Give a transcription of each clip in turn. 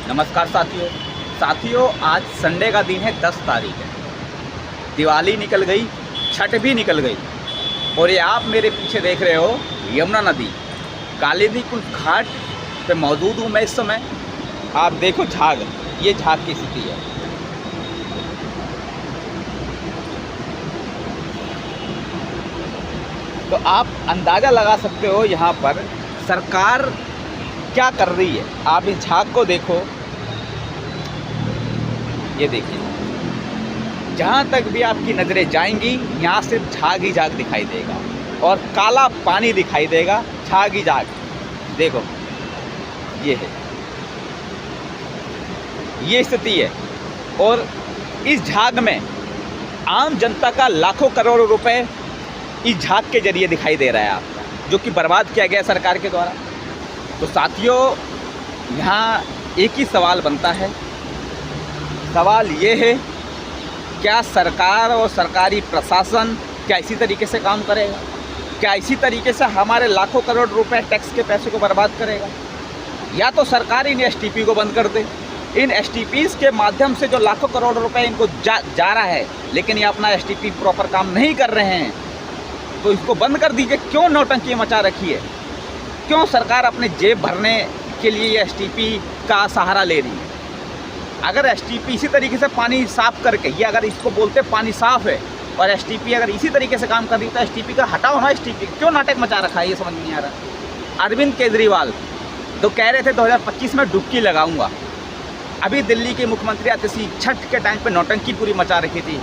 नमस्कार साथियों, आज संडे का दिन है, 10 तारीख है। दिवाली निकल गई, छठ भी निकल गई और ये आप मेरे पीछे देख रहे हो यमुना नदी कालीदी कुंड घाट पे मौजूद हूँ मैं इस समय। आप देखो झाग, ये झाग की स्थिति है। तो आप अंदाज़ा लगा सकते हो यहाँ पर सरकार क्या कर रही है। आप इस झाग को देखो, ये देखिए, जहाँ तक भी आपकी नज़रें जाएंगी यहाँ सिर्फ झाग ही झाग दिखाई देगा और काला पानी दिखाई देगा, झाग ही झाग। देखो ये है, ये स्थिति है। और इस झाग में आम जनता का लाखों करोड़ रुपए इस झाग के जरिए दिखाई दे रहा है आपका, जो कि बर्बाद किया गया सरकार के द्वारा। तो साथियों, यहाँ एक ही सवाल बनता है। सवाल ये है, क्या सरकार और सरकारी प्रशासन क्या इसी तरीके से काम करेगा? क्या इसी तरीके से हमारे लाखों करोड़ रुपए टैक्स के पैसे को बर्बाद करेगा? या तो सरकार इन एसटीपी को बंद कर दे। इन एसटीपीज के माध्यम से जो लाखों करोड़ रुपए इनको जा रहा है, लेकिन ये अपना एसटीपी प्रॉपर काम नहीं कर रहे हैं, तो इसको बंद कर दीजिए। क्यों नौटंकी मचा रखी है? क्यों सरकार अपने जेब भरने के लिए ये एसटीपी का सहारा ले रही है? अगर एसटीपी इसी तरीके से पानी साफ़ करके, ये अगर इसको बोलते पानी साफ़ है और एसटीपी अगर इसी तरीके से काम कर रही है, तो एसटीपी का हटाओ ना। एसटीपी क्यों नाटक मचा रखा है, ये समझ नहीं आ रहा। अरविंद केजरीवाल तो कह रहे थे 2025 में डुबकी लगाऊंगा। अभी दिल्ली के मुख्यमंत्री आतिशी छठ के टाइम पे नौटंकी पूरी मचा रखी थी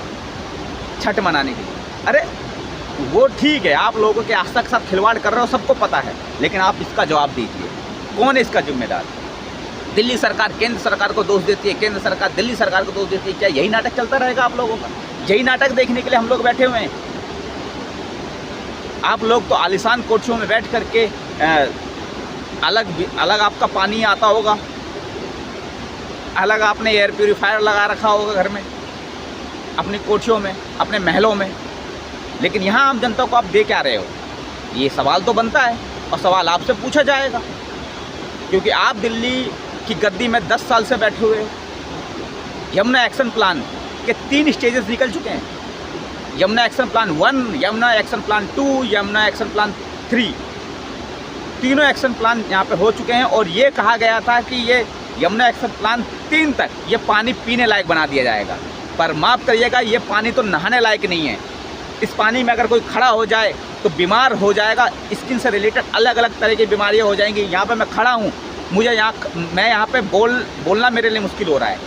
छठ मनाने की। अरे वो ठीक है, आप लोगों के आस्था के साथ खिलवाड़ कर रहे हो, सबको पता है, लेकिन आप इसका जवाब दीजिए, कौन है इसका जिम्मेदार? दिल्ली सरकार केंद्र सरकार को दोष देती है, केंद्र सरकार दिल्ली सरकार को दोष देती है। क्या यही नाटक चलता रहेगा आप लोगों का? यही नाटक देखने के लिए हम लोग बैठे हुए हैं। आप लोग तो आलिशान कोठियों में बैठ करके अलग आपका पानी आता होगा, अलग आपने एयर प्यूरीफायर लगा रखा होगा घर में, अपनी कोठियों में, अपने महलों में, लेकिन यहाँ आम जनता को आप दे क्या रहे हो? ये सवाल तो बनता है और सवाल आपसे पूछा जाएगा, क्योंकि आप दिल्ली की गद्दी में 10 साल से बैठे हुए हो। यमुना एक्शन प्लान के 3 स्टेजेस निकल चुके हैं। Yamuna action plan 1, Yamuna action plan 2, Yamuna action plan 3। तीनों एक्शन प्लान यहाँ पे हो चुके हैं और ये कहा गया था कि ये यमुना एक्शन प्लान 3 तक ये पानी पीने लायक बना दिया जाएगा। पर माफ़ करिएगा, ये पानी तो नहाने लायक नहीं है। इस पानी में अगर कोई खड़ा हो जाए तो बीमार हो जाएगा, स्किन से रिलेटेड अलग अलग तरह की बीमारियां हो जाएंगी। यहाँ पे मैं खड़ा हूँ, मैं यहाँ पे बोलना मेरे लिए मुश्किल हो रहा है।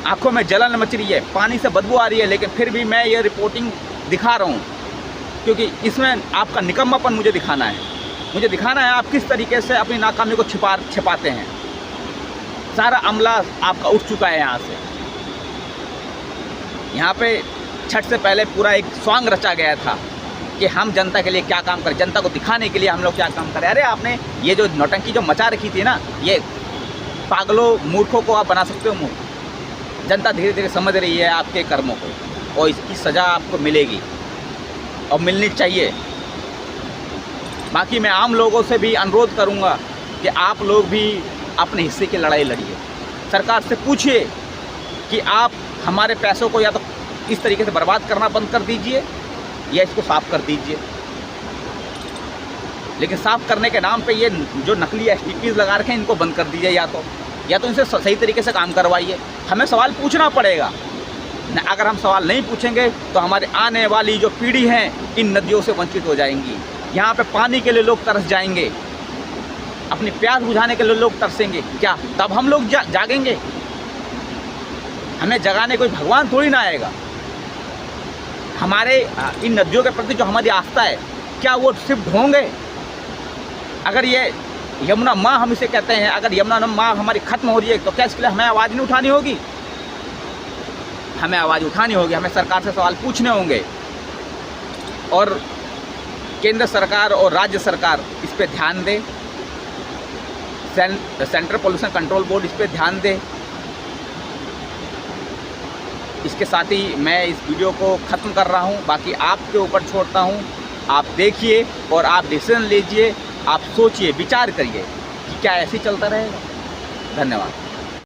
आँखों में जलन मच रही है, पानी से बदबू आ रही है, लेकिन फिर भी मैं ये रिपोर्टिंग दिखा रहा हूँ, क्योंकि इसमें आपका निकम्मापन मुझे दिखाना है। मुझे दिखाना है आप किस तरीके से अपनी नाकामी को छिपाते हैं। सारा अमला आपका उठ चुका है यहाँ से। यहाँ पे छठ से पहले पूरा एक सॉन्ग रचा गया था कि हम जनता के लिए क्या काम करें, जनता को दिखाने के लिए हम लोग क्या काम करें। अरे आपने ये जो नौटंकी जो मचा रखी थी ना, ये पागलों मूर्खों को आप बना सकते हो मूर्ख। जनता धीरे धीरे समझ रही है आपके कर्मों को और इसकी सज़ा आपको मिलेगी और मिलनी चाहिए। बाकी मैं आम लोगों से भी अनुरोध करूँगा कि आप लोग भी अपने हिस्से की लड़ाई लड़िए। सरकार से पूछिए कि आप हमारे पैसों को या तो इस तरीके से बर्बाद करना बंद कर दीजिए या इसको साफ़ कर दीजिए। लेकिन साफ़ करने के नाम पे ये जो नकली एसटीपीज लगा रखे हैं, इनको बंद कर दीजिए, या तो इनसे सही तरीके से काम करवाइए। हमें सवाल पूछना पड़ेगा। अगर हम सवाल नहीं पूछेंगे तो हमारे आने वाली जो पीढ़ी है इन नदियों से वंचित हो जाएंगी। यहाँ पे पानी के लिए लोग तरस जाएंगे, अपनी प्यास बुझाने के लिए लोग तरसेंगे। क्या तब हम लोग जागेंगे? हमें जगाने कोई भगवान थोड़ी ना आएगा। हमारे इन नदियों के प्रति जो हमारी आस्था है, क्या वो सिर्फ ढोंगे? अगर ये यमुना माँ हम इसे कहते हैं, अगर यमुना माँ हमारी ख़त्म हो रही है, तो क्या इसके लिए हमें आवाज़ नहीं उठानी होगी? हमें आवाज़ उठानी होगी, हमें सरकार से सवाल पूछने होंगे और केंद्र सरकार और राज्य सरकार इस पर ध्यान दे। सेंट्रल पोल्यूशन कंट्रोल बोर्ड इस पर ध्यान दे। इसके साथ ही मैं इस वीडियो को ख़त्म कर रहा हूँ। बाकी आपके ऊपर छोड़ता हूँ, आप देखिए और आप डिसीजन लीजिए, आप सोचिए, विचार करिए कि क्या ऐसे ही चलता रहेगा। धन्यवाद।